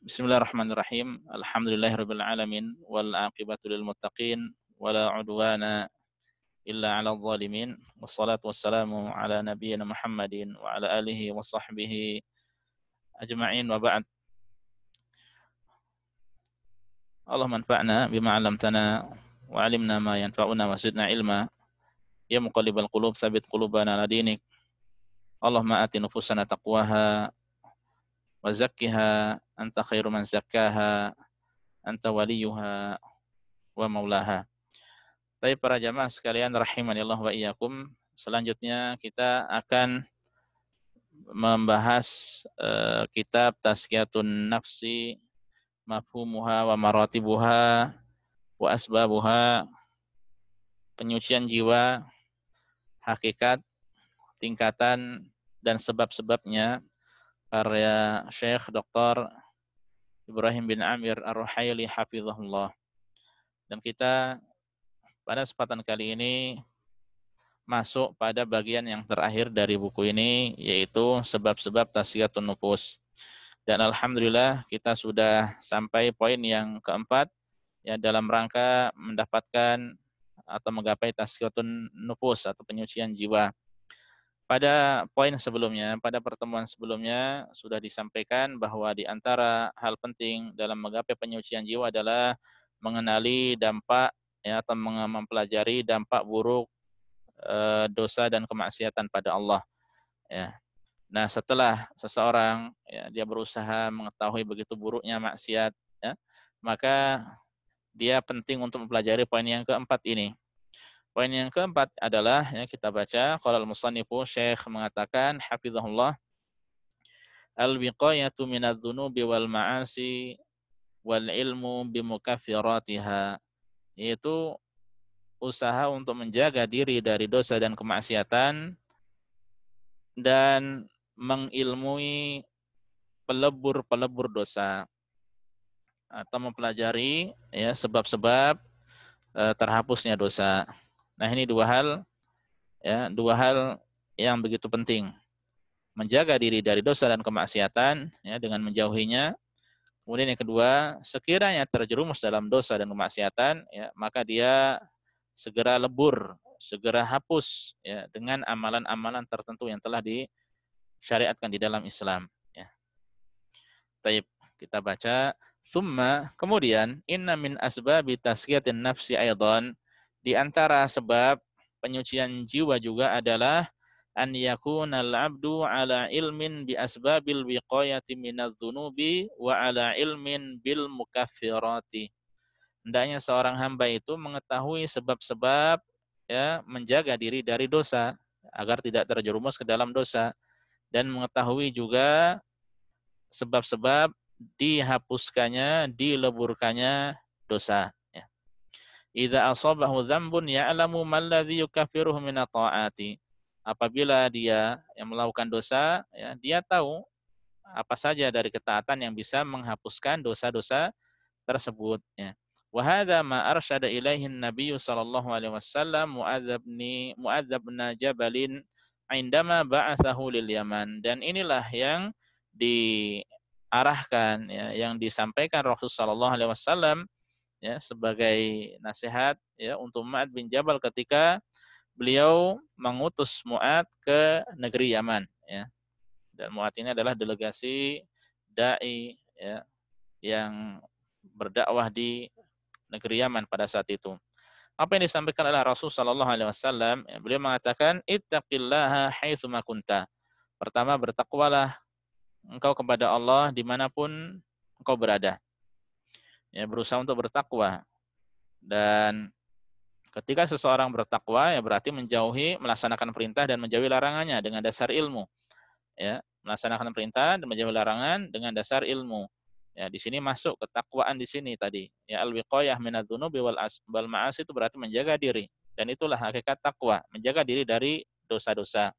Bismillahirrahmanirrahim. Alhamdulillahirabbil alamin wal aqibatu lil muttaqin wala udwana illa 'alal zalimin. Wassalatu wassalamu ala nabiyyina Muhammadin wa ala alihi wa sahbihi ajma'in wa ba'd. Allahumma anfa'na bima 'allamtana wa 'allimna ma yanfa'una wa zidna ilma. Ya muqallibal qulub tsabbit qulubana ala dinik. Allahumma ati nufusana taqwaha wa zakkiha anta khairu man zakkaha anta waliyuha wa maulaha. Tapi para jamaah sekalian rahimani Allah wa iyyakum, selanjutnya kita akan membahas kitab Tazkiyatun Nafsi, mafhumuha wa maratibuha wa asbabuha, penyucian jiwa, hakikat, tingkatan dan sebab-sebabnya, karya Syekh Dr. Ibrahim bin Amir Ar-Ruhaili hafizahullah. Dan kita pada kesempatan kali ini masuk pada bagian yang terakhir dari buku ini, yaitu sebab-sebab tazkiyatun nufus. Dan alhamdulillah kita sudah sampai poin yang keempat, ya, dalam rangka mendapatkan atau menggapai tazkiyatun nufus atau penyucian jiwa. Pada poin sebelumnya, pada pertemuan sebelumnya sudah disampaikan bahwa di antara hal penting dalam menggapai penyucian jiwa adalah mengenali dampak, ya, atau mempelajari dampak buruk dosa dan kemaksiatan pada Allah, ya. Nah, setelah seseorang, ya, dia berusaha mengetahui begitu buruknya maksiat, ya, maka dia penting untuk mempelajari poin yang keempat ini. Poin yang keempat adalah, ya, kita baca, qala al-musannifu, Syekh mengatakan hafizahullah, al-wiqayatu minadz-dzunubi wal ma'asi wal ilmu bimukaffiratihha, yaitu usaha untuk menjaga diri dari dosa dan kemaksiatan dan mengilmui pelebur-pelebur dosa, atau mempelajari, ya, sebab-sebab terhapusnya dosa. Nah, ini dua hal, ya, dua hal yang begitu penting. Menjaga diri dari dosa dan kemaksiatan, ya, dengan menjauhinya. Kemudian yang kedua, sekiranya terjerumus dalam dosa dan kemaksiatan, ya, maka dia segera lebur, segera hapus, ya, dengan amalan-amalan tertentu yang telah disyariatkan di dalam Islam, ya. Taib, kita baca, thumma, kemudian, inna min asbabi tazkiyatin nafsi aidan, di antara sebab penyucian jiwa juga adalah an yakunal abdu ala ilmin bi asbabil wiqayati minadz-dzunubi wa ala ilmin bil mukaffirati. Hendaknya seorang hamba itu mengetahui sebab-sebab, ya, menjaga diri dari dosa agar tidak terjerumus ke dalam dosa, dan mengetahui juga sebab-sebab dihapuskannya, dileburkannya dosa, ya. Idza asabahu dzambun ya'lamu malladzi yukaffiruhu minat ta'ati. Apabila dia yang melakukan dosa, ya, dia tahu apa saja dari ketaatan yang bisa menghapuskan dosa-dosa tersebut, ya. Wa hadza ma arsyada ilaihi an-nabiy sallallahu alaihi wasallam Mu'adz bin Jabalin indama ba'atsahu lil Yaman. Dan inilah yang diarahkan, ya, yang disampaikan Rasul sallallahu alaihi wasallam, ya, sebagai nasihat, ya, untuk Mu'adz bin Jabal ketika beliau mengutus Mu'adz ke negeri Yaman, ya. Dan Mu'adz ini adalah delegasi dai, ya, yang berdakwah di negeri Yaman pada saat itu. Apa yang disampaikan oleh Rasul sallallahu alaihi wasallam, ya, beliau mengatakan ittaqillaha haitsu ma kunta. Pertama, bertakwalah engkau kepada Allah dimanapun engkau berada. Ya, berusaha untuk bertakwa. Dan ketika seseorang bertakwa, ya, berarti menjauhi, melaksanakan perintah dan menjauhi larangannya dengan dasar ilmu. Ya, melaksanakan perintah dan menjauhi larangan dengan dasar ilmu. Ya, di sini masuk ketakwaan di sini tadi. Ya, al-wiqayah minadz-dzunubi wal ma'asi, itu berarti menjaga diri. Dan itulah hakikat takwa, menjaga diri dari dosa-dosa.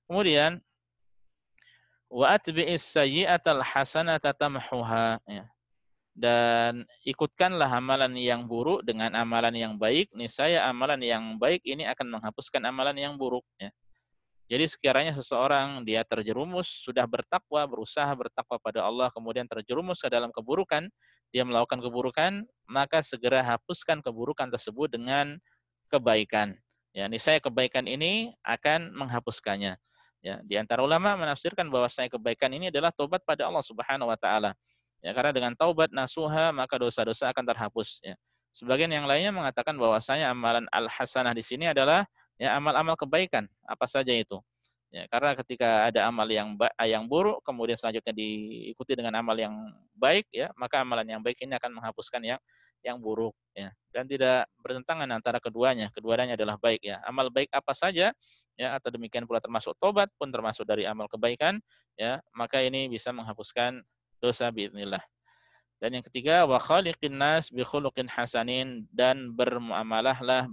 Kemudian wa atbi'is sayyi'atal hasanata tamhuha, ya. Dan ikutkanlah amalan yang buruk dengan amalan yang baik, niscaya amalan yang baik ini akan menghapuskan amalan yang buruk, ya. Jadi sekiranya seseorang dia terjerumus, sudah bertakwa, berusaha bertakwa pada Allah, kemudian terjerumus ke dalam keburukan, dia melakukan keburukan, maka segera hapuskan keburukan tersebut dengan kebaikan. Ya, niscaya kebaikan ini akan menghapuskannya. Ya, di antara ulama menafsirkan bahwasanya kebaikan ini adalah taubat pada Allah Subhanahu wa taala. Ya, karena dengan taubat nasuha maka dosa-dosa akan terhapus, ya. Sebagian yang lainnya mengatakan bahwasanya amalan al-hasanah di sini adalah ya amal-amal kebaikan, apa saja itu. Ya, karena ketika ada amal yang buruk kemudian selanjutnya diikuti dengan amal yang baik, ya, maka amalan yang baik ini akan menghapuskan yang buruk, ya. Dan tidak bertentangan antara keduanya. Keduanya adalah baik, ya. Amal baik apa saja, ya, atau demikian pula termasuk tobat pun termasuk dari amal kebaikan, ya, maka ini bisa menghapuskan dosa biidznillah. Dan yang ketiga, wa khaliqin nas bi khuluqin hasanin, dan bermuamalahlah,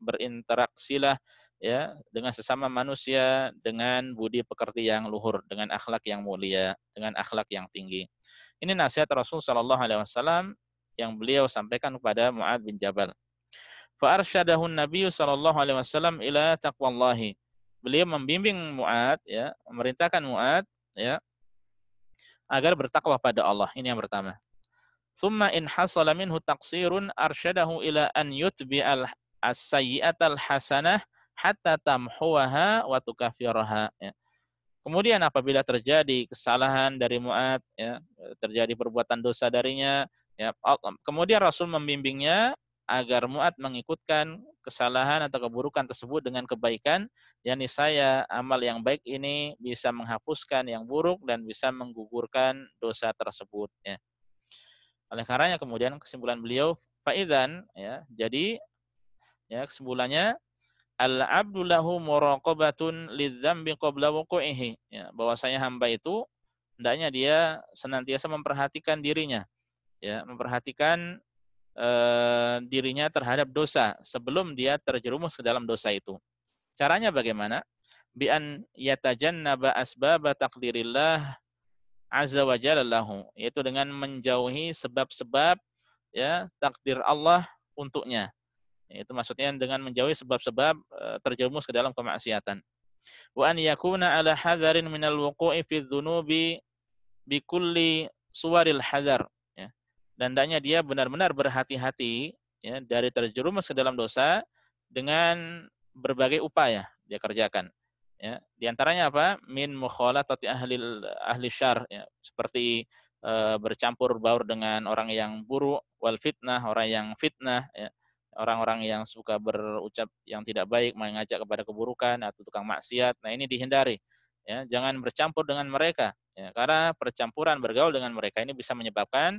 berinteraksilah ya dengan sesama manusia dengan budi pekerti yang luhur, dengan akhlak yang mulia, dengan akhlak yang tinggi. Ini nasihat Rasul sallallahu alaihi wasallam yang beliau sampaikan kepada Mu'adz bin Jabal. Fa arsyadahu Nabi sallallahu alaihi wasallam ila taqwallahi. Beliau membimbing Mu'adz, ya, memerintahkan Mu'adz, ya, agar bertakwa pada Allah. Ini yang pertama. Thumma in hasala minhu taqsirun arsyadahu ila an yutbi'al as-sayyi'atal hasanah hatta tamhuwaha wa tukaffiraha. Ya. Kemudian apabila terjadi kesalahan dari Mu'adz, ya, terjadi perbuatan dosa darinya, ya, kemudian Rasul membimbingnya agar Mu'adz mengikutkan kesalahan atau keburukan tersebut dengan kebaikan, yakni saya amal yang baik ini bisa menghapuskan yang buruk dan bisa menggugurkan dosa tersebut, ya. Oleh karenanya kemudian kesimpulan beliau, faidzan, ya, jadi ya kesimpulannya al-'abdu lahu muraqabatun lidzambi qabla wuqu'ihi, ya, bahwasanya hamba itu hendaknya dia senantiasa memperhatikan dirinya, ya, memperhatikan dirinya terhadap dosa sebelum dia terjerumus ke dalam dosa itu. Caranya bagaimana? Bi an yatajannaba asbaba taqdirillah azza wa jalla lahu, yaitu dengan menjauhi sebab-sebab, ya, takdir Allah untuknya. Itu maksudnya dengan menjauhi sebab-sebab terjerumus ke dalam kemaksiatan. Wa an yakuna ala hadarin minal wuqu'i fi dzunubi bi kulli suwaril hadar, ya. Dan hendaknya dia benar-benar berhati-hati, ya, dari terjerumus ke dalam dosa dengan berbagai upaya dia kerjakan. Ya, di antaranya apa? Min mukhalatati ahli syarr, ya, seperti bercampur baur dengan orang yang buruk, wal fitnah, orang yang fitnah, ya. Orang-orang yang suka berucap yang tidak baik, mengajak kepada keburukan atau tukang maksiat. Nah, ini dihindari. Ya, jangan bercampur dengan mereka, ya, karena percampuran bergaul dengan mereka ini bisa menyebabkan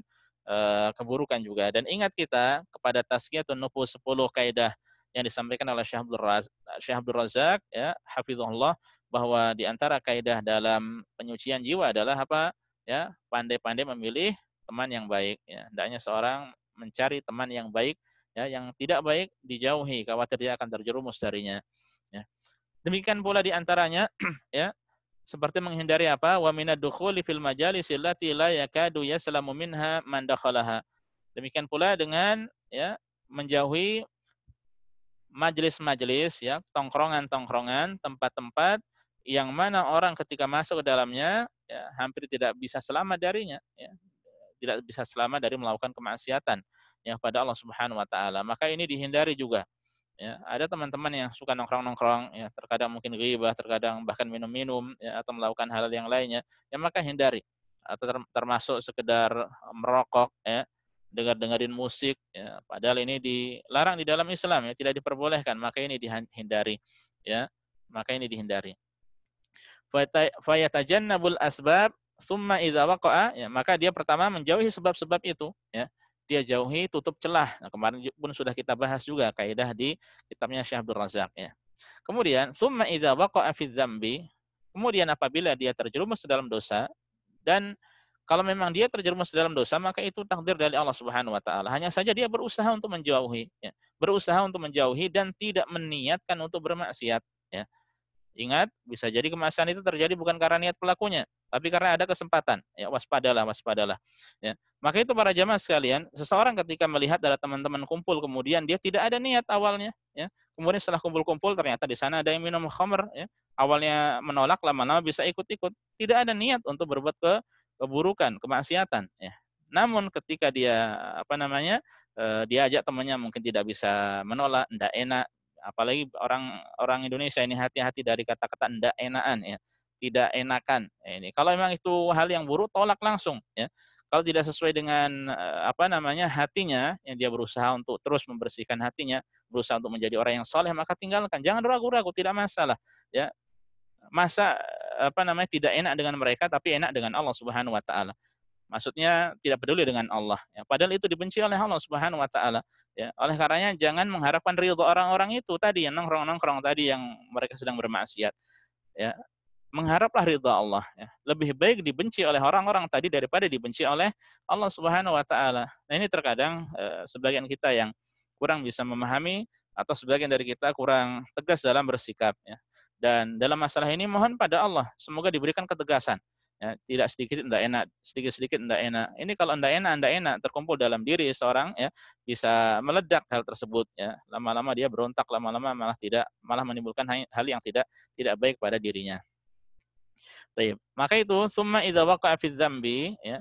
keburukan juga. Dan ingat kita kepada tazkiyatun nufus 10 kaidah yang disampaikan oleh Syekh Abdul Razak, ya, hafizahullah, bahwa di antara kaidah dalam penyucian jiwa adalah apa? Ya, pandai-pandai memilih teman yang baik, ya. Hendaknya seorang mencari teman yang baik, ya, yang tidak baik dijauhi, khawatir dia akan terjerumus darinya, ya. Demikian pula di antaranya ya, seperti menghindari apa? Wa minad dukhuli fil majalis allati la yakadu yaslamu minha man dakhalaha. Demikian pula dengan, ya, menjauhi majelis-majelis, ya, tongkrongan-tongkrongan, tempat-tempat yang mana orang ketika masuk ke dalamnya, ya, hampir tidak bisa selamat darinya, ya. Tidak bisa selamat dari melakukan kemaksiatan yang pada Allah Subhanahu wa taala. Maka ini dihindari juga. Ya, ada teman-teman yang suka nongkrong-nongkrong, ya, terkadang mungkin ghibah, terkadang bahkan minum-minum, ya, atau melakukan hal yang lainnya, ya, maka hindari. Atau termasuk sekedar merokok, ya, dengar-dengerin musik, ya, padahal ini dilarang di dalam Islam, ya, tidak diperbolehkan, maka ini dihindari, ya, maka ini dihindari. Fayatajannabul asbab summa idza waqa'a, ya, maka dia pertama menjauhi sebab-sebab itu, ya. Dia jauhi, tutup celah. Nah, kemarin pun sudah kita bahas juga kaidah di kitabnya Syekh Abdul Razak, ya. Kemudian summa idza waqa'a fi dzambi, kemudian apabila dia terjerumus ke dalam dosa, dan kalau memang dia terjerumus ke dalam dosa maka itu takdir dari Allah Subhanahu wa taala. Hanya saja dia berusaha untuk menjauhi, ya. Berusaha untuk menjauhi dan tidak meniatkan untuk bermaksiat, ya. Ingat, bisa jadi kemaksiatan itu terjadi bukan karena niat pelakunya, tapi karena ada kesempatan. Ya, waspadalah, waspadalah. Ya. Maka itu para jamaah sekalian, seseorang ketika melihat ada teman-teman kumpul, kemudian dia tidak ada niat awalnya, ya. Kemudian setelah kumpul-kumpul ternyata di sana ada yang minum khamr, ya. Awalnya menolak, lama-lama bisa ikut-ikut. Tidak ada niat untuk berbuat keburukan, kemaksiatan, ya. Namun ketika dia diajak temannya mungkin tidak bisa menolak, tidak enak. Apalagi orang Indonesia ini hati-hati dari kata-kata ndak enakan, ya, tidak enakan. Ini kalau memang itu hal yang buruk, tolak langsung, ya. Kalau tidak sesuai dengan hatinya, yang dia berusaha untuk terus membersihkan hatinya, berusaha untuk menjadi orang yang soleh, maka tinggalkan. Jangan ragu-ragu, tidak masalah, ya. Masa tidak enak dengan mereka, tapi enak dengan Allah Subhanahu Wa Taala. Maksudnya tidak peduli dengan Allah, ya. Padahal itu dibenci oleh Allah Subhanahu Wa Taala. Ya. Oleh karenanya jangan mengharapkan ridho orang-orang itu tadi yang nongkrong-nongkrong tadi yang mereka sedang bermaksiat. Ya. Mengharaplah ridha Allah. Ya. Lebih baik dibenci oleh orang-orang tadi daripada dibenci oleh Allah Subhanahu Wa Taala. Nah ini terkadang sebagian kita yang kurang bisa memahami atau sebagian dari kita kurang tegas dalam bersikap. Ya. Dan dalam masalah ini mohon pada Allah semoga diberikan ketegasan. Ya, tidak sedikit tidak enak, sedikit-sedikit tidak enak. Ini kalau tidak enak terkumpul dalam diri seorang, ya, bisa meledak hal tersebut, ya. Lama-lama dia berontak, lama-lama malah menimbulkan hal yang tidak baik pada dirinya. Taib. Maka itu summa idza waqa'a fi dzambi, ya.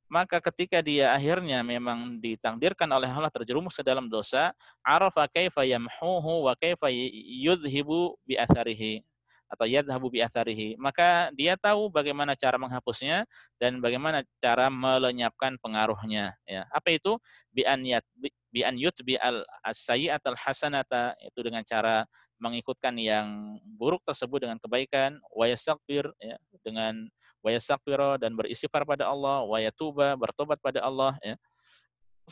Maka ketika dia akhirnya memang ditakdirkan oleh Allah terjerumus ke dalam dosa, arafa kaifa yamhuhu wa kaifa yudhibu bi atharihi atau yadhhabu bi atharihi. Maka dia tahu bagaimana cara menghapusnya dan bagaimana cara melenyapkan pengaruhnya, ya. Apa itu? Bi an yutbi al sayyi'at al hasanata, itu dengan cara mengikutkan yang buruk tersebut dengan kebaikan, wa yastaghfir, ya, dengan wa yastaghfira, dan beristighfar pada Allah, wa yatuba, bertobat pada Allah, ya.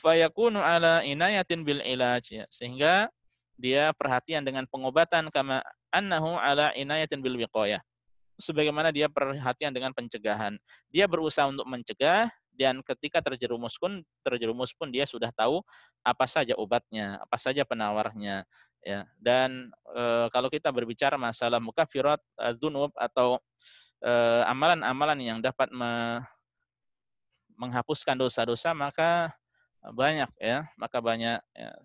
Fayakunu ala inayatin bil ilaj, ya. Sehingga dia perhatian dengan pengobatan kama annahu ala inayatin bil wiqayah. Sebagaimana dia perhatian dengan pencegahan. Dia berusaha untuk mencegah dan ketika terjerumus pun dia sudah tahu apa saja obatnya, apa saja penawarnya, ya. Dan kalau kita berbicara masalah mukaffirat dzunub atau amalan-amalan yang dapat menghapuskan dosa-dosa, maka banyak, ya.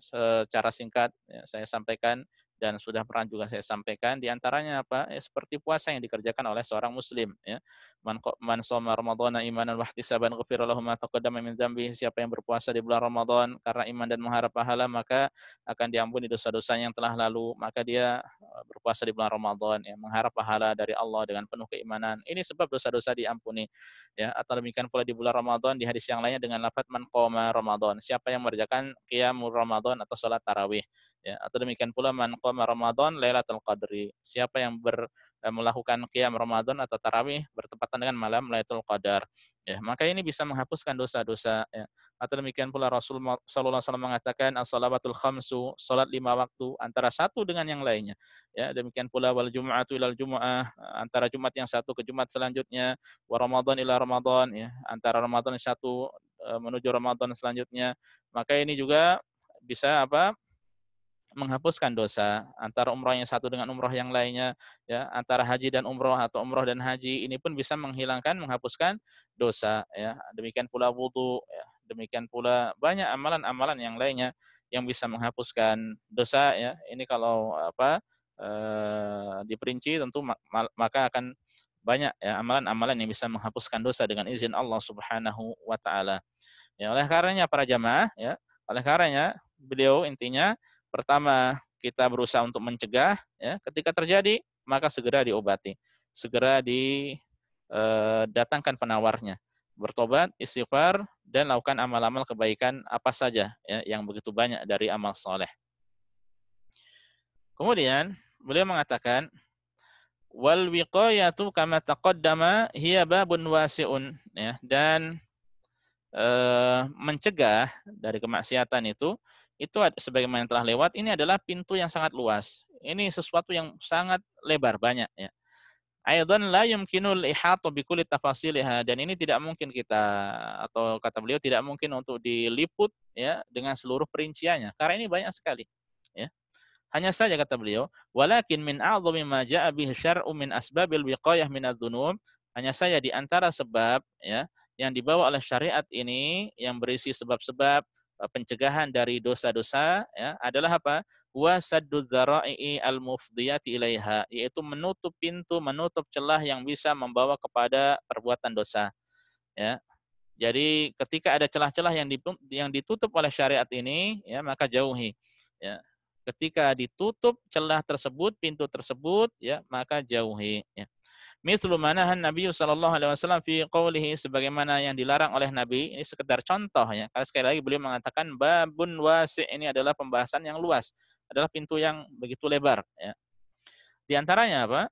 Secara singkat, ya, saya sampaikan dan sudah pernah juga saya sampaikan, di antaranya apa? Ya, seperti puasa yang dikerjakan oleh seorang muslim, ya. Man shoma ramadhana imanan wa ihtisaban ghufira lahu ma taqaddama min dzambi. Siapa yang berpuasa di bulan Ramadan karena iman dan mengharap pahala, maka akan diampuni dosa-dosanya yang telah lalu. Maka dia berpuasa di bulan Ramadan, ya, mengharap pahala dari Allah dengan penuh keimanan. Ini sebab dosa-dosa diampuni, ya. Atau demikian pula di bulan Ramadan di hadis yang lainnya dengan lafaz man qoma Ramadan, siapa yang mengerjakan qiyamul Ramadan atau salat tarawih, ya. Atau demikian pula man qoma Ramadan lailatul qadri, siapa yang melakukan qiyam Ramadan atau tarawih bertepatan dengan malam Lailatul Qadar, ya. Maka ini bisa menghapuskan dosa-dosa, ya. Atau demikian pula Rasulullah sallallahu alaihi wasallam mengatakan as-shalawatul khamsu, salat 5 waktu antara satu dengan yang lainnya, ya. Demikian pula wal jumu'atu ilal jumu'ah, antara Jumat yang satu ke Jumat selanjutnya, wa Ramadan ila Ramadan, ya, antara Ramadan satu menuju Ramadan selanjutnya. Maka ini juga bisa menghapuskan dosa. Antara umrah yang satu dengan umrah yang lainnya, ya, antara haji dan umrah atau umrah dan haji, ini pun bisa menghapuskan dosa, ya. Demikian pula wudu, ya. Demikian pula banyak amalan-amalan yang lainnya yang bisa menghapuskan dosa, ya. Ini kalau diperinci tentu maka akan banyak, ya, amalan-amalan yang bisa menghapuskan dosa dengan izin Allah Subhanahu wa taala. Ya, oleh karenanya para jamaah, ya, oleh karenanya beliau intinya pertama kita berusaha untuk mencegah, ya, ketika terjadi maka segera diobati, segera didatangkan penawarnya, bertobat, istighfar, dan lakukan amal-amal kebaikan apa saja, ya, yang begitu banyak dari amal soleh. Kemudian beliau mengatakan wal wiqayatu kama taqaddama hiya babun wasi'un, ya, dan mencegah dari kemaksiatan itu sebagaimana yang telah lewat, ini adalah pintu yang sangat luas. Ini sesuatu yang sangat lebar, banyak, ya. Aidan la yumkinul ihatu bi kulli tafasiliha, dan ini tidak mungkin kita, atau kata beliau tidak mungkin untuk diliput, ya, dengan seluruh perinciannya karena ini banyak sekali, ya. Hanya saja kata beliau, walakin min a'dhami ma ja'a bihi syar'u min asbabil wiqayah min adz-dzunub, hanya saja di antara sebab ya yang dibawa oleh syariat ini yang berisi sebab-sebab pencegahan dari dosa-dosa ya adalah apa? Wa sadduz dzara'i al-mufdiyati ilaiha, yaitu menutup pintu, menutup celah yang bisa membawa kepada perbuatan dosa ya. Jadi ketika ada celah-celah yang ditutup oleh syariat ini, ya maka jauhi. Ya. Ketika ditutup celah tersebut, pintu tersebut, ya maka jauhi. Ya. Mithlu manahan Nabi sallallahu alaihi wasallam fi qaulihi, sebagaimana yang dilarang oleh Nabi, ini sekedar contoh ya. Karena sekali lagi beliau mengatakan babun wasi', ini adalah pembahasan yang luas, adalah pintu yang begitu lebar. Ya. Di antaranya apa?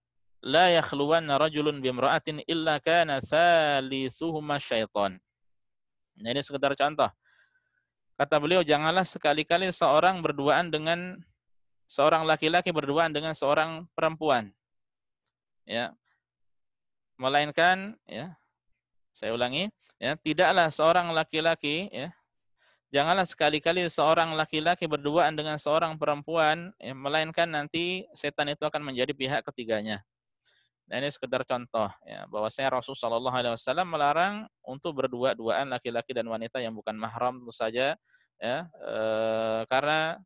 La yakhluwanna rajulun bimra'atin illa kana thalithuhuma syaitan. Nah, ini sekedar contoh. Kata beliau, janganlah sekali-kali seorang laki-laki berduaan dengan seorang perempuan. Ya, melainkan ya, saya ulangi, ya, tidaklah seorang laki-laki ya, janganlah sekali-kali seorang laki-laki berduaan dengan seorang perempuan ya, melainkan nanti setan itu akan menjadi pihak ketiganya. Nah, ini sekedar contoh ya, bahwasanya Rasulullah SAW melarang untuk berdua-duaan laki-laki dan wanita yang bukan mahram tentu saja ya, karena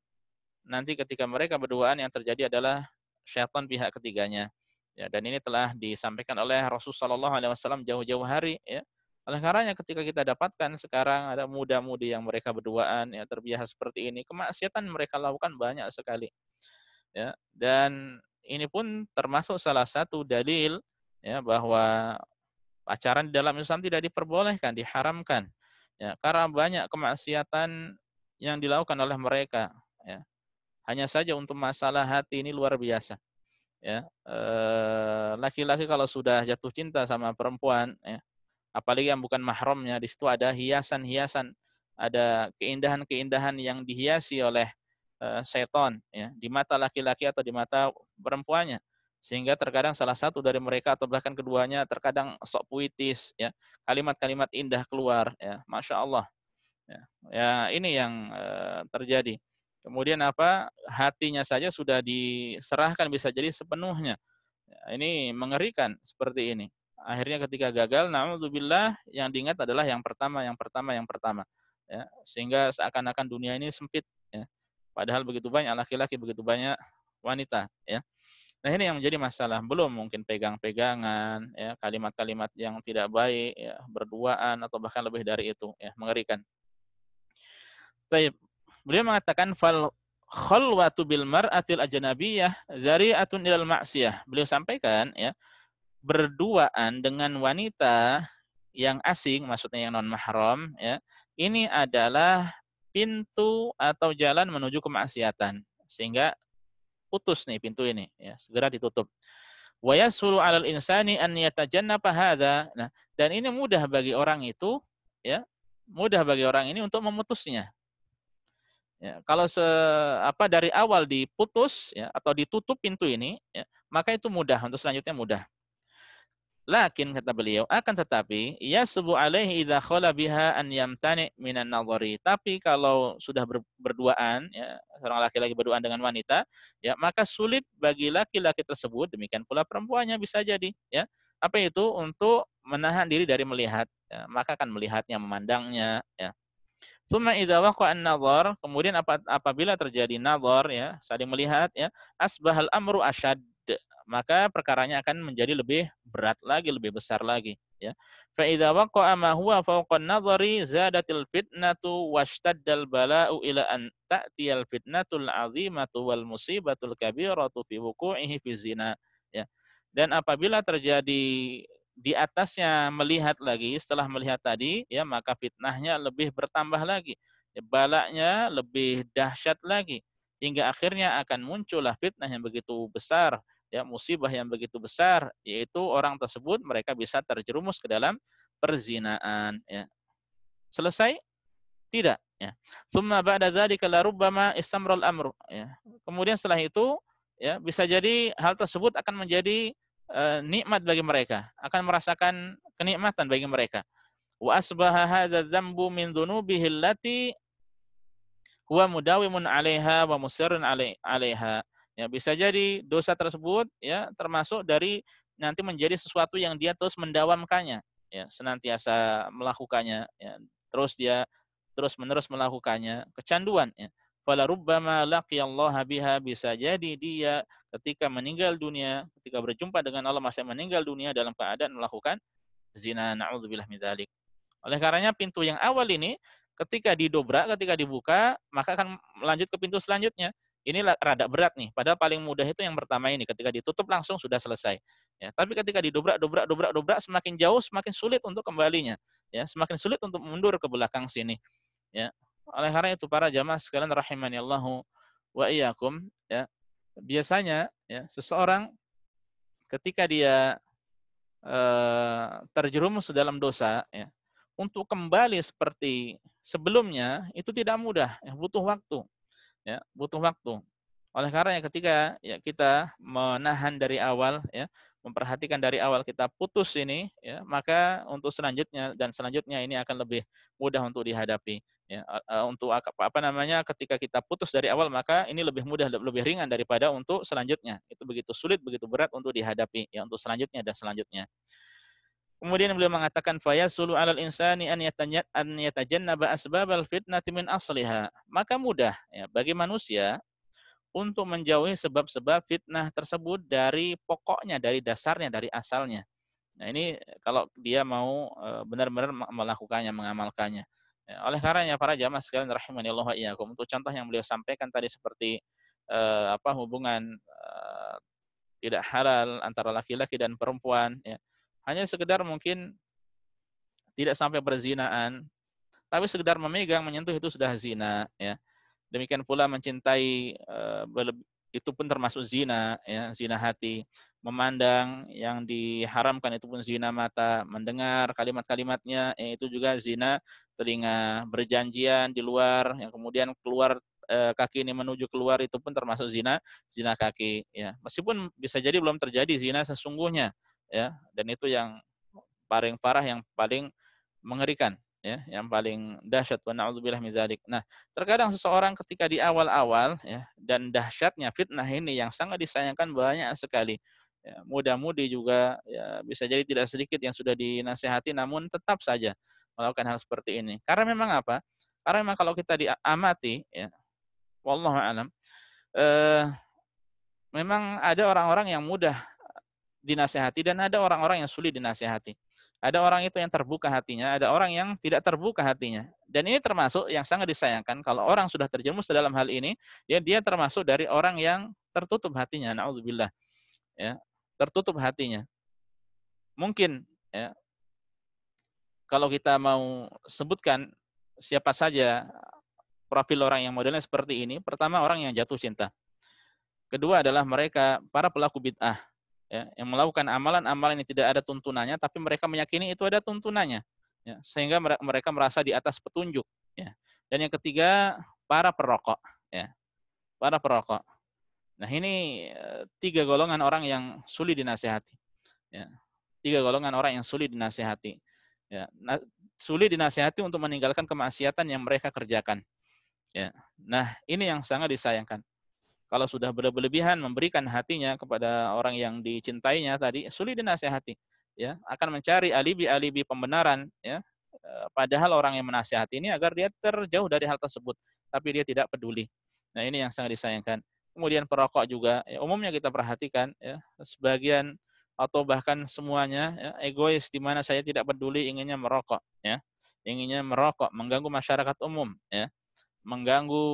nanti ketika mereka berduaan yang terjadi adalah syaitan pihak ketiganya. Ya, dan ini telah disampaikan oleh Rasulullah SAW jauh-jauh hari ya. Oleh karenanya ketika kita dapatkan sekarang ada muda-mudi yang mereka berduaan ya terbiasa seperti ini, kemaksiatan mereka lakukan banyak sekali. Ya, dan ini pun termasuk salah satu dalil ya bahwa pacaran di dalam Islam tidak diperbolehkan, diharamkan. Ya, karena banyak kemaksiatan yang dilakukan oleh mereka. Ya. Hanya saja untuk masalah hati ini luar biasa. Ya, laki-laki kalau sudah jatuh cinta sama perempuan, ya, apalagi yang bukan mahramnya, di situ ada hiasan-hiasan, ada keindahan-keindahan yang dihiasi oleh setan ya di mata laki-laki atau di mata perempuannya, sehingga terkadang salah satu dari mereka atau bahkan keduanya terkadang sok puitis ya, kalimat-kalimat indah keluar ya, masya Allah ya, ya ini yang terjadi. Kemudian apa, hatinya saja sudah diserahkan bisa jadi sepenuhnya ya, ini mengerikan seperti ini. Akhirnya ketika gagal, na'udzubillah, yang diingat adalah yang pertama ya, sehingga seakan-akan dunia ini sempit ya. Padahal begitu banyak laki-laki, begitu banyak wanita ya. Nah, ini yang menjadi masalah. Belum mungkin pegang-pegangan ya, kalimat-kalimat yang tidak baik ya, berduaan atau bahkan lebih dari itu ya, mengerikan. Baik. Beliau mengatakan fal khalwatu bil mar'atil ajnabiyyah dzari'atun ilal ma'siyah. Beliau sampaikan ya, berduaan dengan wanita yang asing, maksudnya yang non mahram ya, ini adalah pintu atau jalan menuju kemaksiatan, sehingga putus nih pintu ini ya, segera ditutup. Wa yasulu 'alal insani an yatajannaba hadza. Nah, dan ini mudah bagi orang itu ya, mudah bagi orang ini untuk memutusnya. Ya, kalau dari awal diputus ya atau ditutup pintu ini ya, maka itu mudah, untuk selanjutnya mudah. Lakin kata beliau, akan tetapi yasbu alaihi idza khala biha an yamtani minan nadhari. Tapi kalau sudah berduaan ya, seorang laki-laki berduaan dengan wanita, ya maka sulit bagi laki-laki tersebut, demikian pula perempuannya bisa jadi, ya. Apa itu? Untuk menahan diri dari melihat, ya, maka akan melihatnya, memandangnya, ya. Tsumma idza waqa'a an-nadhar, kemudian apabila terjadi nadhar ya, saling melihat ya, asbahal amru asyad, maka perkaranya akan menjadi lebih berat lagi, lebih besar lagi ya. Fa idza waqa'a ma huwa fawqa an-nadhari zadatil fitnatu washtaddal bala'u ila an ta'tiyal fitnatul 'azimatu wal musibatul kabiratu fi wuqu'ihi fi zina ya. Dan apabila terjadi di atasnya melihat lagi, setelah melihat tadi ya, maka fitnahnya lebih bertambah lagi, ya, balanya lebih dahsyat lagi, hingga akhirnya akan muncullah fitnah yang begitu besar ya, musibah yang begitu besar, yaitu orang tersebut mereka bisa terjerumus ke dalam perzinaan ya. Selesai? Tidak ya. Tsumma ba'da dzalika la rubbama istamral amru ya. Kemudian setelah itu ya, bisa jadi hal tersebut akan menjadi nikmat bagi mereka, akan merasakan kenikmatan bagi mereka. Wa asbaha hadza dzambu min dzunubihi allati huwa mudawimun 'alaiha wa musirrun 'alaiha. Ya, bisa jadi dosa tersebut ya termasuk dari nanti menjadi sesuatu yang dia terus mendawamkannya, ya, senantiasa melakukannya, ya. Terus dia terus-menerus melakukannya, kecanduan ya. Fala rubbama laqiyallaha biha, bisa jadi dia ketika meninggal dunia, ketika berjumpa dengan Allah masih meninggal dunia dalam keadaan melakukan zina, naudzubillah min dzalik. Oleh karenanya pintu yang awal ini ketika didobrak, ketika dibuka, maka akan melanjut ke pintu selanjutnya. Ini rada berat nih, padahal paling mudah itu yang pertama ini, ketika ditutup langsung sudah selesai. Ya, tapi ketika didobrak, dobrak, dobrak, dobrak, semakin jauh semakin sulit untuk kembalinya. Ya, semakin sulit untuk mundur ke belakang sini. Ya, oleh karena itu para jamaah sekalian rahimani Allahu wa iyyakum, ya, biasanya ya seseorang ketika dia terjerumus dalam dosa ya, untuk kembali seperti sebelumnya itu tidak mudah ya, butuh waktu ya, butuh waktu. Oleh karenanya ketika ya kita menahan dari awal ya, memperhatikan dari awal kita putus ini ya, maka untuk selanjutnya dan selanjutnya ini akan lebih mudah untuk dihadapi ya. Untuk apa namanya, ketika kita putus dari awal maka ini lebih mudah, lebih ringan daripada untuk selanjutnya. Itu begitu sulit, begitu berat untuk dihadapi ya, untuk selanjutnya dan selanjutnya. Kemudian beliau mengatakan fayasulu 'alal insani an yatajannaba asbabal fitnati min asliha. Maka mudah ya bagi manusia untuk menjauhi sebab-sebab fitnah tersebut dari pokoknya, dari dasarnya, dari asalnya. Nah, ini kalau dia mau benar-benar melakukannya, mengamalkannya. Ya, oleh karenanya para jamaah sekalian rahimani Allah wa iyyakum, untuk contoh yang beliau sampaikan tadi seperti hubungan tidak halal antara laki-laki dan perempuan ya. Hanya sekedar mungkin tidak sampai berzinaan, tapi sekedar memegang, menyentuh itu sudah zina ya. Demikian pula mencintai itu pun termasuk zina ya, zina hati. Memandang yang diharamkan itu pun zina mata, mendengar kalimat-kalimatnya itu juga zina telinga, berjanjian di luar yang kemudian keluar kaki ini menuju keluar itu pun termasuk zina, zina kaki ya. Meskipun bisa jadi belum terjadi zina sesungguhnya ya, dan itu yang paling parah, yang paling mengerikan ya, yang paling dahsyat, wa na'udzubillah min dzalik. Nah, terkadang seseorang ketika di awal-awal ya, dan dahsyatnya fitnah ini yang sangat disayangkan banyak sekali. Ya, muda-mudi juga ya bisa jadi tidak sedikit yang sudah dinasihati namun tetap saja melakukan hal seperti ini. Karena memang apa? Karena memang kalau kita diamati ya, wallahu a'lam, eh memang ada orang-orang yang mudah dinasehati dan ada orang-orang yang sulit dinasehati. Ada orang itu yang terbuka hatinya, ada orang yang tidak terbuka hatinya. Dan ini termasuk yang sangat disayangkan kalau orang sudah terjerumus dalam hal ini, ya dia termasuk dari orang yang tertutup hatinya, naudzubillah. Ya, tertutup hatinya. Mungkin ya, kalau kita mau sebutkan siapa saja profil orang yang modelnya seperti ini, pertama orang yang jatuh cinta. Kedua adalah mereka para pelaku bid'ah ya, yang melakukan amalan-amalan yang tidak ada tuntunannya, tapi mereka meyakini itu ada tuntunannya, ya, sehingga mereka merasa di atas petunjuk. Ya. Dan yang ketiga, para perokok. Ya, para perokok. Nah ini tiga golongan orang yang sulit dinasehati. Ya. Tiga golongan orang yang sulit dinasehati. Ya. Sulit dinasehati untuk meninggalkan kemaksiatan yang mereka kerjakan. Ya. Nah ini yang sangat disayangkan. Kalau sudah berlebihan memberikan hatinya kepada orang yang dicintainya tadi, sulit dinasehati. Ya, akan mencari alibi-alibi pembenaran. Ya, padahal orang yang menasehati ini agar dia terjauh dari hal tersebut, tapi dia tidak peduli. Nah ini yang sangat disayangkan. Kemudian perokok juga, ya, umumnya kita perhatikan, ya, sebagian atau bahkan semuanya ya, egois di mana saya tidak peduli, inginnya merokok, ya, inginnya merokok, mengganggu masyarakat umum, ya, mengganggu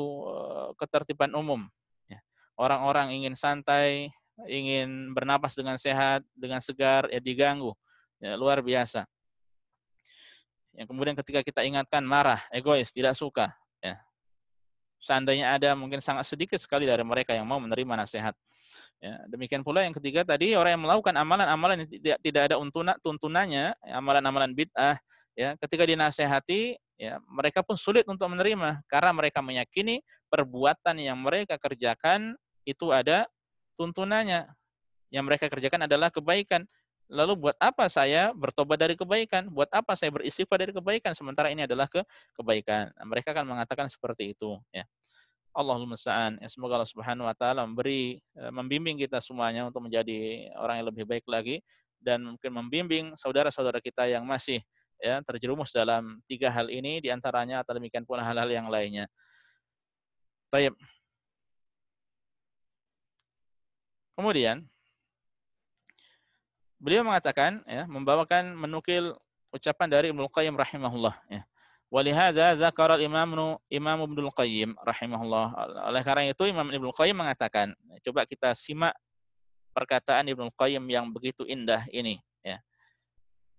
ketertiban umum. Ya. Orang-orang ingin santai, ingin bernapas dengan sehat, dengan segar, ya diganggu. Ya, luar biasa. Yang kemudian ketika kita ingatkan marah, egois, tidak suka. Ya. Seandainya ada mungkin sangat sedikit sekali dari mereka yang mau menerima nasihat. Ya, demikian pula yang ketiga tadi, orang yang melakukan amalan-amalan yang tidak ada tuntunannya, amalan-amalan bid'ah, ya, ketika dinasehati, ya, mereka pun sulit untuk menerima karena mereka meyakini perbuatan yang mereka kerjakan itu ada tuntunannya. Yang mereka kerjakan adalah kebaikan. Lalu buat apa saya bertobat dari kebaikan? Buat apa saya beristighfar dari kebaikan sementara ini adalah kebaikan? Nah, mereka akan mengatakan seperti itu, ya. Allahul musta'an. Ya, semoga Allah Subhanahu wa taala membimbing kita semuanya untuk menjadi orang yang lebih baik lagi, dan mungkin membimbing saudara-saudara kita yang masih ya terjerumus dalam 3 hal ini, di antaranya atau demikian pula hal-hal yang lainnya. Baik. Kemudian beliau mengatakan ya, menukil ucapan dari Ibnu Qayyim rahimahullah ya. Walihada dzakara Imam Ibnu Qayyim rahimahullah. Oleh karena itu Imam Ibnu Qayyim mengatakan, coba kita simak perkataan Ibnu Qayyim yang begitu indah ini ya.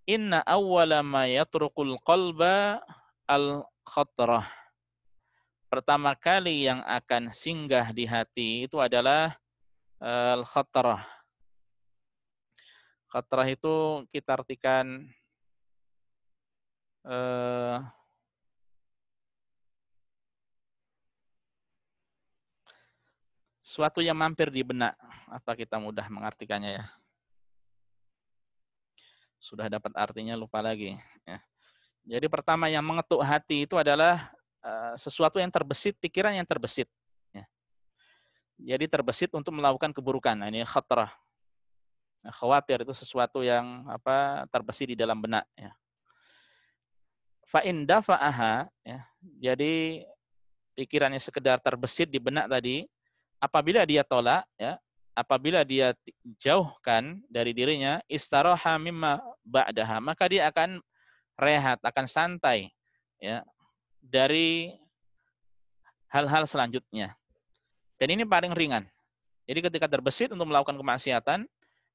Inna awwala ma yatrukul qalba al-khatrah. Pertama kali yang akan singgah di hati itu adalah al-khatrah. Khatrah itu kita artikan suatu yang mampir di benak. Apa kita mudah mengartikannya ya? Sudah dapat artinya lupa lagi. Ya. Jadi pertama yang mengetuk hati itu adalah sesuatu yang terbesit, pikiran yang terbesit. Ya. Jadi terbesit untuk melakukan keburukan. Nah, ini khatrah. Nah, khawatir itu sesuatu yang terbesit di dalam benak. Ya. Fa'in dafa'aha, ya. Jadi pikirannya sekedar terbesit di benak tadi, apabila dia tolak, ya, apabila dia jauhkan dari dirinya, istaraha mimma ba'daha, maka dia akan rehat, akan santai ya dari hal-hal selanjutnya. Dan ini paling ringan. Jadi ketika terbesit untuk melakukan kemaksiatan,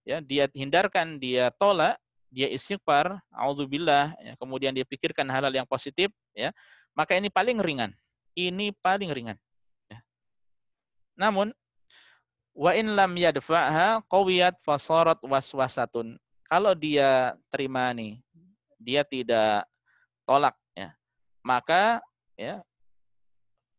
ya dia hindarkan, dia tolak, dia istighfar, auzubillah, ya, kemudian dia pikirkan hal-hal yang positif, ya, maka ini paling ringan. Ini paling ringan. Ya. Namun wa in lam yadfa'ha qawiyat fasarat waswasatun. Kalau dia terima nih, dia tidak tolak ya, maka ya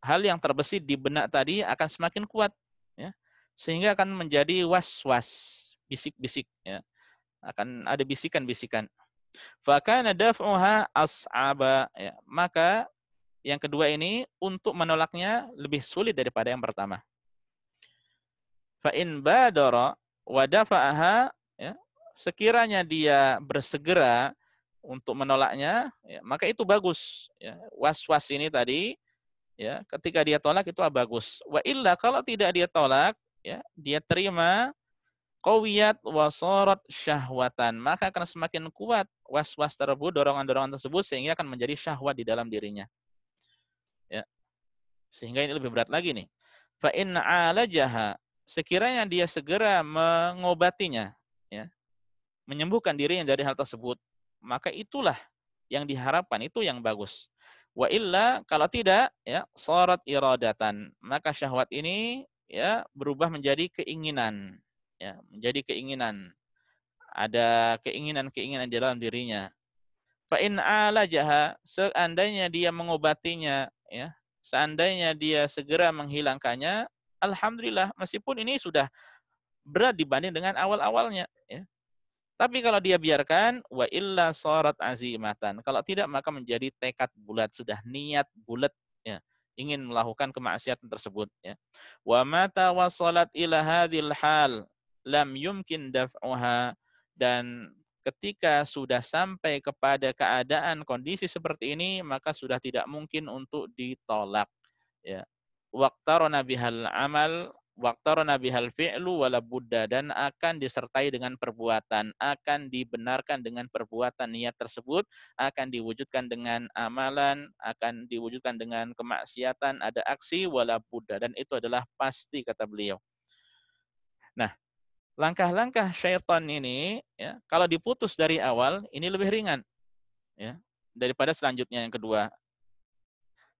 hal yang terbesit di benak tadi akan semakin kuat ya, sehingga akan menjadi was-was, bisik-bisik ya. Akan ada bisikan-bisikan. Fa kana daf'uha as'aba ya. Maka yang kedua ini untuk menolaknya lebih sulit daripada yang pertama. Fa in badara wa dafa'aha ya, sekiranya dia bersegera untuk menolaknya ya, maka itu bagus ya. Was-was ini tadi ya, ketika dia tolak itu bagus. Wa illa kalau tidak dia tolak ya, dia terima qawiyat wa sarat syahwatan, maka akan semakin kuat was-was tersebut, dorongan-dorongan tersebut, sehingga akan menjadi syahwat di dalam dirinya. Ya. Sehingga ini lebih berat lagi nih. Fa in 'alajaha, sekiranya dia segera mengobatinya ya, menyembuhkan dirinya dari hal tersebut, maka itulah yang diharapkan, itu yang bagus. Wa illa kalau tidak ya sarat iradatan, maka syahwat ini ya berubah menjadi keinginan ya, menjadi keinginan. Ada keinginan-keinginan di dalam dirinya. Fa in alajaha, seandainya dia mengobatinya ya, seandainya dia segera menghilangkannya, alhamdulillah, meskipun ini sudah berat dibanding dengan awal-awalnya ya. Tapi kalau dia biarkan, wa illa sarat azimatan. Kalau tidak maka menjadi tekad bulat, sudah niat bulat ya, ingin melakukan kemaksiatan tersebut ya. Wa mata wasalat ila hadhil hal lam yumkin daf'uha, dan ketika sudah sampai kepada keadaan kondisi seperti ini maka sudah tidak mungkin untuk ditolak ya. Waqtarana bihal amal waqtarana bihal fi'lu wala budda, dan akan disertai dengan perbuatan, akan dibenarkan dengan perbuatan, niat tersebut akan diwujudkan dengan amalan, akan diwujudkan dengan kemaksiatan, ada aksi wala budda, dan itu adalah pasti kata beliau. Nah, langkah-langkah syaitan ini ya, kalau diputus dari awal ini lebih ringan ya daripada selanjutnya yang kedua.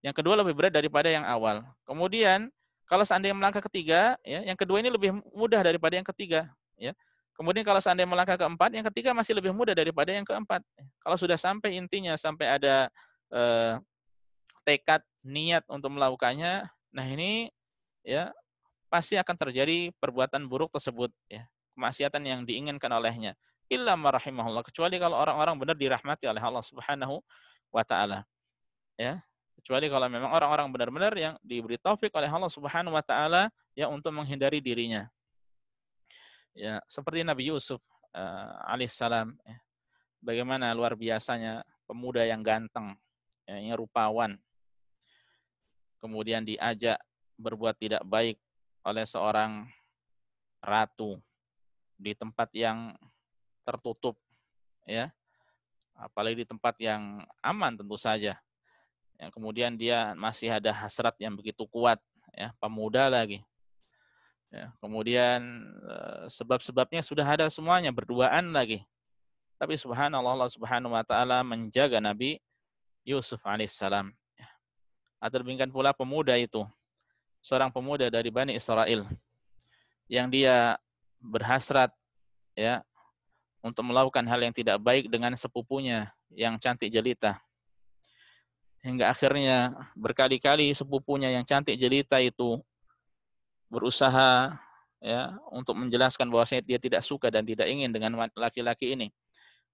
Yang kedua lebih berat daripada yang awal. Kemudian kalau seandainya melangkah ketiga, ya, yang kedua ini lebih mudah daripada yang ketiga. Ya. Kemudian kalau seandainya melangkah keempat, yang ketiga masih lebih mudah daripada yang keempat. Kalau sudah sampai intinya, sampai ada tekad, niat untuk melakukannya, nah ini ya pasti akan terjadi perbuatan buruk tersebut. Ya. Kemaksiatan yang diinginkan olehnya. Illa ma rahimahullah, kecuali kalau orang-orang benar dirahmati oleh Allah Subhanahu wa taala. Ya. Kecuali kalau memang orang-orang benar-benar yang diberi taufik oleh Allah Subhanahu wa taala ya untuk menghindari dirinya. Ya, seperti Nabi Yusuf alaihissalam ya. Bagaimana luar biasanya pemuda yang ganteng, ya, yang rupawan, kemudian diajak berbuat tidak baik oleh seorang ratu di tempat yang tertutup, ya, apalagi di tempat yang aman tentu saja. Yang kemudian dia masih ada hasrat yang begitu kuat, ya, pemuda lagi. Ya, kemudian sebab-sebabnya sudah ada semuanya, berduaan lagi. Tapi subhanallah, Allah Subhanahu wa taala menjaga Nabi Yusuf alaihissalam. Atau demikian pula pemuda itu, seorang pemuda dari Bani Israel yang dia berhasrat ya untuk melakukan hal yang tidak baik dengan sepupunya yang cantik jelita. Hingga akhirnya berkali-kali sepupunya yang cantik jelita itu berusaha ya untuk menjelaskan bahwasanya dia tidak suka dan tidak ingin dengan laki-laki ini.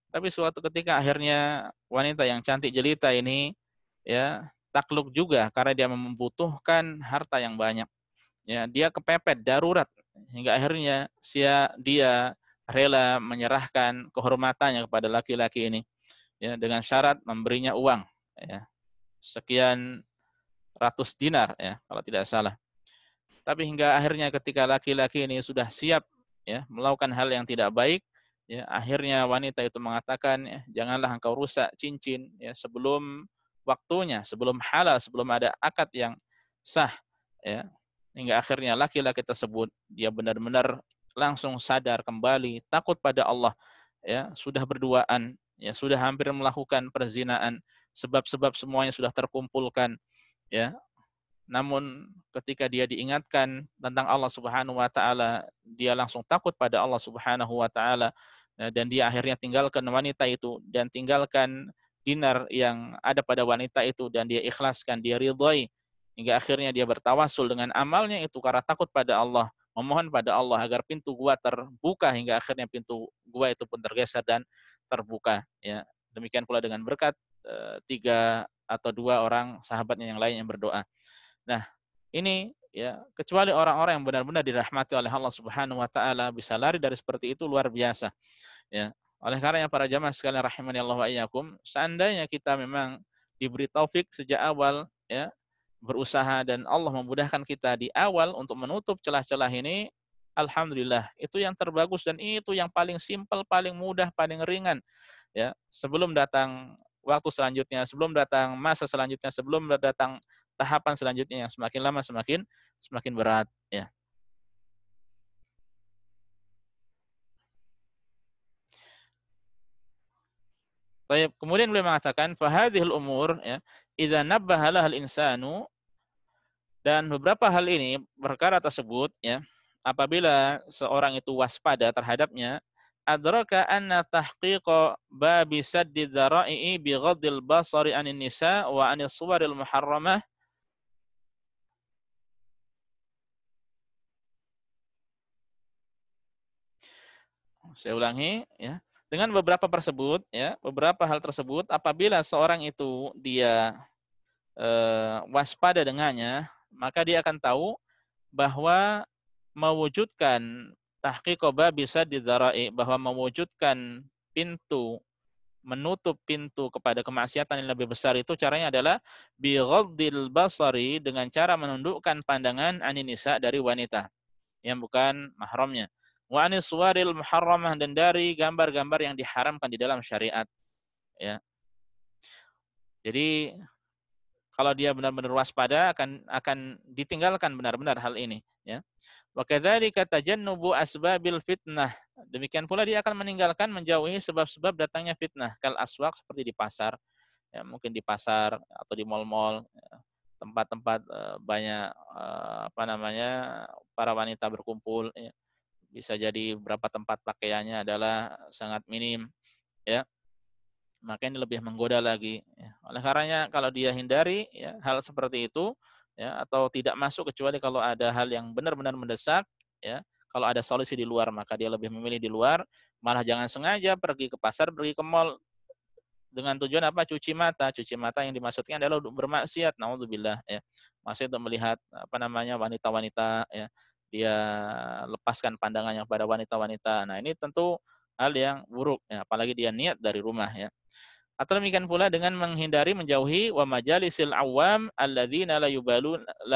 Tapi suatu ketika akhirnya wanita yang cantik jelita ini ya takluk juga karena dia membutuhkan harta yang banyak. Ya, dia kepepet darurat hingga akhirnya dia rela menyerahkan kehormatannya kepada laki-laki ini ya dengan syarat memberinya uang ya sekian ratus dinar ya kalau tidak salah. Tapi hingga akhirnya ketika laki-laki ini sudah siap ya melakukan hal yang tidak baik, ya akhirnya wanita itu mengatakan, ya, janganlah engkau rusak cincin ya sebelum waktunya, sebelum halal, sebelum ada akad yang sah ya. Hingga akhirnya laki-laki tersebut dia benar-benar langsung sadar kembali, takut pada Allah ya, sudah berduaan, ya sudah hampir melakukan perzinaan, sebab-sebab semuanya sudah terkumpulkan ya. Namun ketika dia diingatkan tentang Allah Subhanahu wa taala, dia langsung takut pada Allah Subhanahu wa taala dan dia akhirnya tinggalkan wanita itu dan tinggalkan dinar yang ada pada wanita itu dan dia ikhlaskan, dia ridhoi hingga akhirnya dia bertawasul dengan amalnya itu karena takut pada Allah, memohon pada Allah agar pintu gua terbuka hingga akhirnya pintu gua itu pun tergeser dan terbuka ya. Demikian pula dengan berkat tiga atau dua orang sahabatnya yang lain yang berdoa. Nah, ini ya kecuali orang-orang yang benar-benar dirahmati oleh Allah Subhanahu wa taala bisa lari dari seperti itu luar biasa ya. Oleh karenanya para jamaah sekalian rahimani Allah wa iyyakum, seandainya kita memang diberi taufik sejak awal ya berusaha dan Allah memudahkan kita di awal untuk menutup celah-celah ini, alhamdulillah itu yang terbagus dan itu yang paling simpel, paling mudah, paling ringan ya. Sebelum datang waktu selanjutnya, sebelum datang masa selanjutnya, sebelum datang tahapan selanjutnya yang semakin lama semakin berat ya. Baik, kemudian beliau mengatakan fahadhil umur ya, idza nabbaha lahal insanu, dan beberapa hal ini perkara tersebut ya, apabila seorang itu waspada terhadapnya, adraka anna tahqiqa babi saddid dzara'i bi ghaddil basari anin nisa wa anis suwaril muharramah. Saya ulangi ya. Dengan beberapa tersebut ya, beberapa hal tersebut apabila seorang itu dia waspada dengannya, maka dia akan tahu bahwa mewujudkan tahqiq bisa didara'i, bahwa mewujudkan pintu, menutup pintu kepada kemaksiatan yang lebih besar itu caranya adalah bi ghaddil basari, dengan cara menundukkan pandangan aninisa dari wanita yang bukan mahramnya. Wa anis suwaril muharramah, dan dari gambar-gambar yang diharamkan di dalam syariat ya. Jadi kalau dia benar-benar waspada akan ditinggalkan benar-benar hal ini ya. Wa kadzalika tajannubu asbabil fitnah. Demikian pula dia akan meninggalkan, menjauhi sebab-sebab datangnya fitnah, kal aswaq, seperti di pasar ya, mungkin di pasar atau di mal-mal ya, tempat-tempat banyak apa namanya para wanita berkumpul ya. Bisa jadi beberapa tempat pakaiannya adalah sangat minim ya, maka ini lebih menggoda lagi ya. Oleh karenanya kalau dia hindari ya hal seperti itu ya, atau tidak masuk kecuali kalau ada hal yang benar-benar mendesak ya. Kalau ada solusi di luar maka dia lebih memilih di luar, malah jangan sengaja pergi ke pasar, pergi ke mal dengan tujuan apa? Cuci mata. Cuci mata yang dimaksudkan adalah untuk bermaksiat. Naudzubillah ya. Maksudnya untuk melihat apa namanya wanita-wanita ya. Dia lepaskan pandangannya kepada wanita-wanita. Nah, ini tentu hal yang buruk ya, apalagi dia niat dari rumah ya. Atau demikian pula dengan menghindari menjauhi wa majalisil awam alladzina la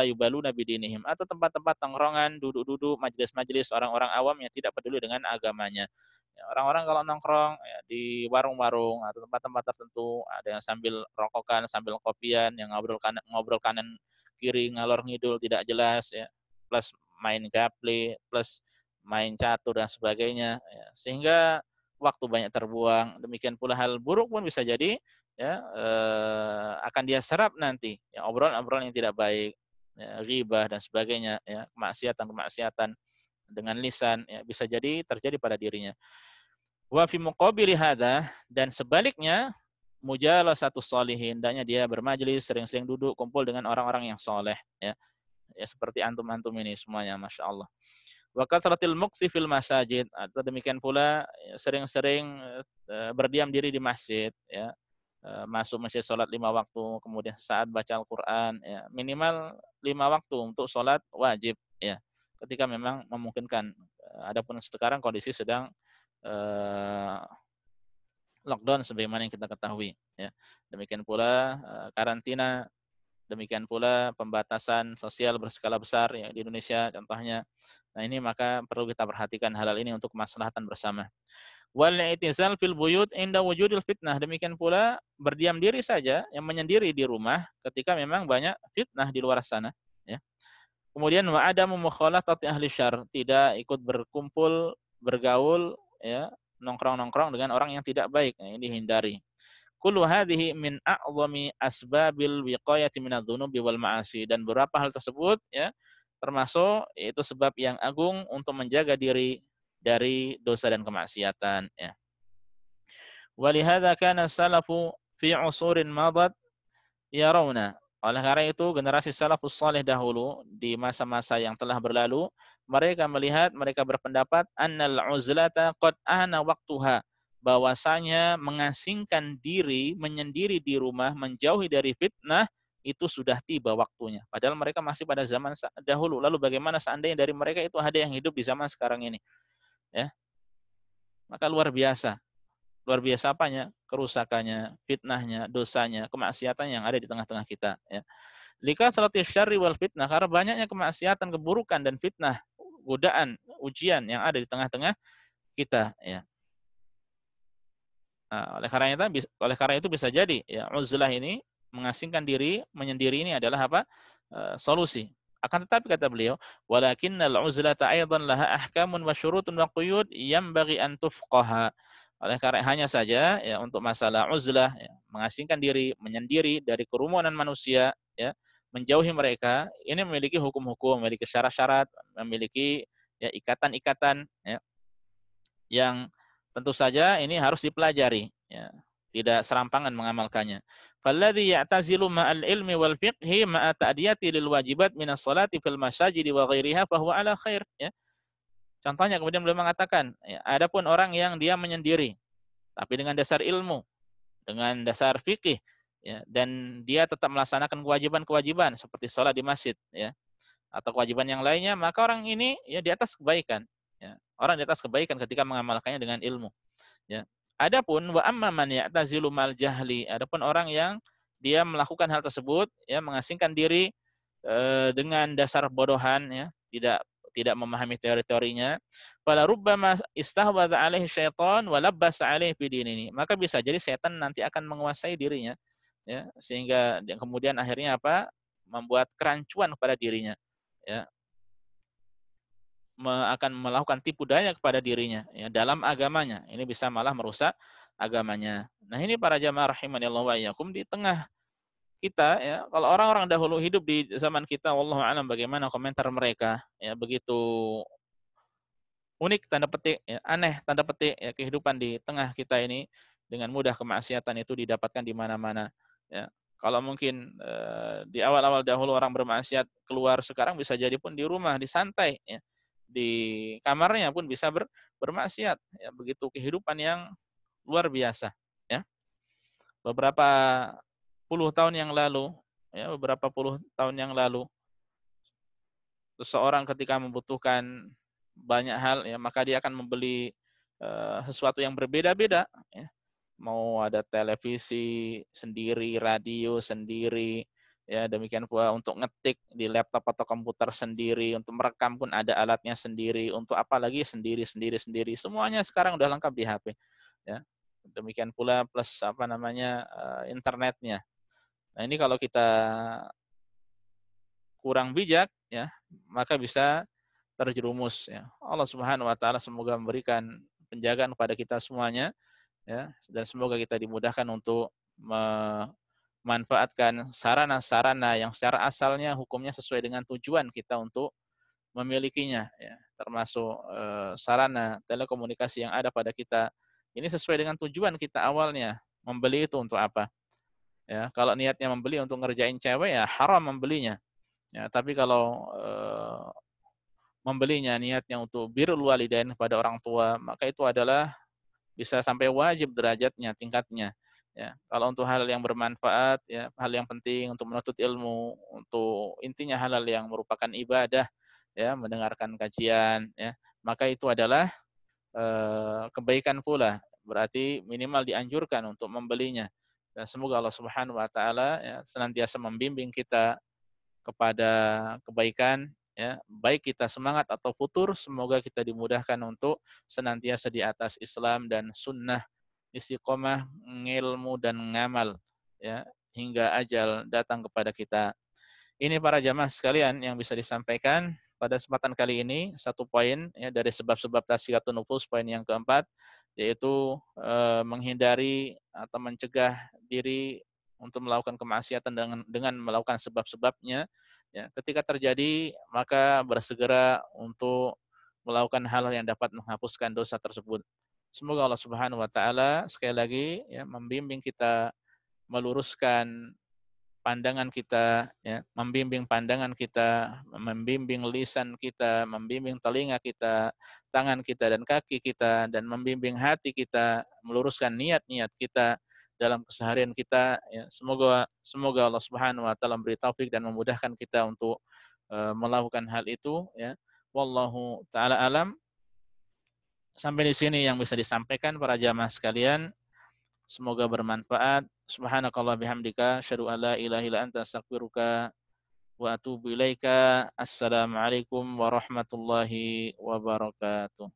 yubaluna bidinihim, atau tempat-tempat tongkrongan, duduk-duduk, majelis-majelis orang-orang awam yang tidak peduli dengan agamanya. Ya, orang-orang kalau nongkrong ya, di warung-warung atau tempat-tempat tertentu, ada yang sambil rokokan, sambil kopian, yang ngobrol kanan kiri ngalor ngidul tidak jelas ya, plus main gaple, plus main catur dan sebagainya ya. Sehingga waktu banyak terbuang. Demikian pula hal buruk pun bisa jadi ya akan dia serap nanti ya, obrolan-obrolan yang tidak baik, ya, ghibah dan sebagainya ya, kemaksiatan dengan lisan ya, bisa jadi terjadi pada dirinya. Wa fi muqabili hadza, dan sebaliknya mujalasatu sholihin, hendaknya dia bermajelis, sering-sering duduk kumpul dengan orang-orang yang soleh ya. Ya seperti antum-antum ini semuanya, masya Allah. Wa kathratil muqsi fil masajid, atau demikian pula sering-sering berdiam diri di masjid ya. Masuk masjid salat 5 waktu, kemudian saat baca Al-Qur'an ya, minimal 5 waktu untuk salat wajib ya. Ketika memang memungkinkan. Adapun sekarang kondisi sedang lockdown sebagaimana yang kita ketahui ya. Demikian pula karantina, demikian pula pembatasan sosial berskala besar ya di Indonesia contohnya. Nah, ini maka perlu kita perhatikan hal-hal ini untuk kemaslahatan bersama. Wal i'tizal fil buyut inda wujudil fitnah, demikian pula berdiam diri saja, yang menyendiri di rumah ketika memang banyak fitnah di luar sana ya. Kemudian wa adamu mukhalatati ahli syarr, tidak ikut berkumpul, bergaul ya, nongkrong-nongkrong dengan orang yang tidak baik. Nah, ini dihindari. Kullu hadhihi min a'zami asbabil wiqayati minadz-dzunubi wal ma'asi, dan beberapa hal tersebut ya termasuk itu sebab yang agung untuk menjaga diri dari dosa dan kemaksiatan ya. Walihada kana salafu fi usurin madat yarawna, oleh karena itu generasi salafus saleh dahulu di masa-masa yang telah berlalu, mereka melihat, mereka berpendapat annal uzlata qad ana waqtuha, bahwasanya mengasingkan diri, menyendiri di rumah, menjauhi dari fitnah itu sudah tiba waktunya. Padahal mereka masih pada zaman dahulu. Lalu bagaimana seandainya dari mereka itu ada yang hidup di zaman sekarang ini? Ya, maka luar biasa. Luar biasa apanya? Kerusakannya, fitnahnya, dosanya, kemaksiatan yang ada di tengah-tengah kita. Ya. Likathrati syarri wal fitnah, karena banyaknya kemaksiatan, keburukan dan fitnah, godaan, ujian yang ada di tengah-tengah kita. Ya. Nah, oleh karena itu bisa jadi ya uzlah ini, mengasingkan diri, menyendiri ini adalah apa? Solusi. Akan tetapi kata beliau, walakinnal uzlata aidan laha ahkamun wa syurutun wa quyud yanbaghi an tufqaha. Oleh karena hanya saja ya untuk masalah uzlah ya, mengasingkan diri, menyendiri dari kerumunan manusia ya, menjauhi mereka, ini memiliki hukum-hukum, memiliki syarat-syarat, memiliki ya ikatan-ikatan ya, yang tentu saja ini harus dipelajari ya. Tidak serampangan mengamalkannya. Falladhi ya'tazilu ma'al ilmi wal fiqhi ma'a ta'diyati lil wajibat minas salati fil masajid wa ghairiha fahuwa ala khair ya. Contohnya kemudian beliau mengatakan, ya, adapun orang yang dia menyendiri tapi dengan dasar ilmu, dengan dasar fikih ya, dan dia tetap melaksanakan kewajiban-kewajiban seperti sholat di masjid ya, atau kewajiban yang lainnya, maka orang ini ya di atas kebaikan ya. Orang di atas kebaikan ketika mengamalkannya dengan ilmu ya. Adapun wa amma man ya'tazilu mal jahli, adapun orang yang dia melakukan hal tersebut ya, mengasingkan diri dengan dasar bodohan ya, tidak memahami teori-teorinya, fala rubbama istahwadha alaihi syaitan wa labbasa alaihi fi dinini, maka bisa jadi setan nanti akan menguasai dirinya ya, sehingga kemudian akhirnya apa? Membuat kerancuan kepada dirinya ya, akan melakukan tipu daya kepada dirinya ya, dalam agamanya. Ini bisa malah merusak agamanya. Nah, ini para jamaah rahimanillah wa iyyakum, di tengah kita ya, kalau orang-orang dahulu hidup di zaman kita, wallahu alam bagaimana komentar mereka ya, begitu unik tanda petik ya, aneh tanda petik ya, kehidupan di tengah kita ini, dengan mudah kemaksiatan itu didapatkan di mana-mana ya. Kalau mungkin di awal-awal dahulu orang bermaksiat keluar, sekarang bisa jadi pun di rumah, di santai ya, di kamarnya pun bisa bermaksiat ya, begitu kehidupan yang luar biasa ya. beberapa puluh tahun yang lalu, ya, beberapa puluh tahun yang lalu, seseorang ketika membutuhkan banyak hal, ya, maka dia akan membeli sesuatu yang berbeda-beda, ya. Mau ada televisi sendiri, radio sendiri, ya, demikian pula untuk ngetik di laptop atau komputer sendiri, untuk merekam pun ada alatnya sendiri, untuk apa lagi sendiri sendiri sendiri. Semuanya sekarang udah lengkap di HP, ya. Demikian pula plus apa namanya internetnya. Nah, ini kalau kita kurang bijak, ya, maka bisa terjerumus, ya. Allah Subhanahu wa taala semoga memberikan penjagaan kepada kita semuanya, ya, dan semoga kita dimudahkan untuk memanfaatkan sarana-sarana yang secara asalnya hukumnya sesuai dengan tujuan kita untuk memilikinya, ya, termasuk sarana telekomunikasi yang ada pada kita. Ini sesuai dengan tujuan kita awalnya membeli itu untuk apa? Ya, kalau niatnya membeli untuk ngerjain cewek, ya haram membelinya. Ya, tapi kalau membelinya niatnya untuk birrul walidain kepada orang tua, maka itu adalah bisa sampai wajib derajatnya, tingkatnya. Ya, kalau untuk hal yang bermanfaat, ya, hal yang penting untuk menuntut ilmu, untuk intinya halal yang merupakan ibadah, ya, mendengarkan kajian, ya, maka itu adalah kebaikan pula. Berarti minimal dianjurkan untuk membelinya. Dan semoga Allah Subhanahu wa taala, ya, senantiasa membimbing kita kepada kebaikan, ya, baik kita semangat atau futur, semoga kita dimudahkan untuk senantiasa di atas Islam dan sunnah, istiqomah, ngilmu dan ngamal, ya, hingga ajal datang kepada kita. Ini para jamaah sekalian yang bisa disampaikan pada kesempatan kali ini, satu poin, ya, dari sebab-sebab tazkiyatun nufus, poin yang keempat, yaitu menghindari atau mencegah diri untuk melakukan kemaksiatan dengan melakukan sebab-sebabnya. Ya, ketika terjadi maka bersegera untuk melakukan hal yang dapat menghapuskan dosa tersebut. Semoga Allah Subhanahu wa taala sekali lagi, ya, membimbing kita, meluruskan pandangan kita, ya, membimbing pandangan kita, membimbing lisan kita, membimbing telinga kita, tangan kita dan kaki kita, dan membimbing hati kita, meluruskan niat-niat kita dalam keseharian kita, ya. Semoga Allah Subhanahu wa taala memberi taufik dan memudahkan kita untuk melakukan hal itu, ya. Wallahu taala alam. Sampai di sini yang bisa disampaikan para jamaah sekalian. Semoga bermanfaat. Subhanakallah bihamdika asyhadu an la ilaha illa anta astaghfiruka wa atubu ilaika. Assalamualaikum warahmatullahi wabarakatuh.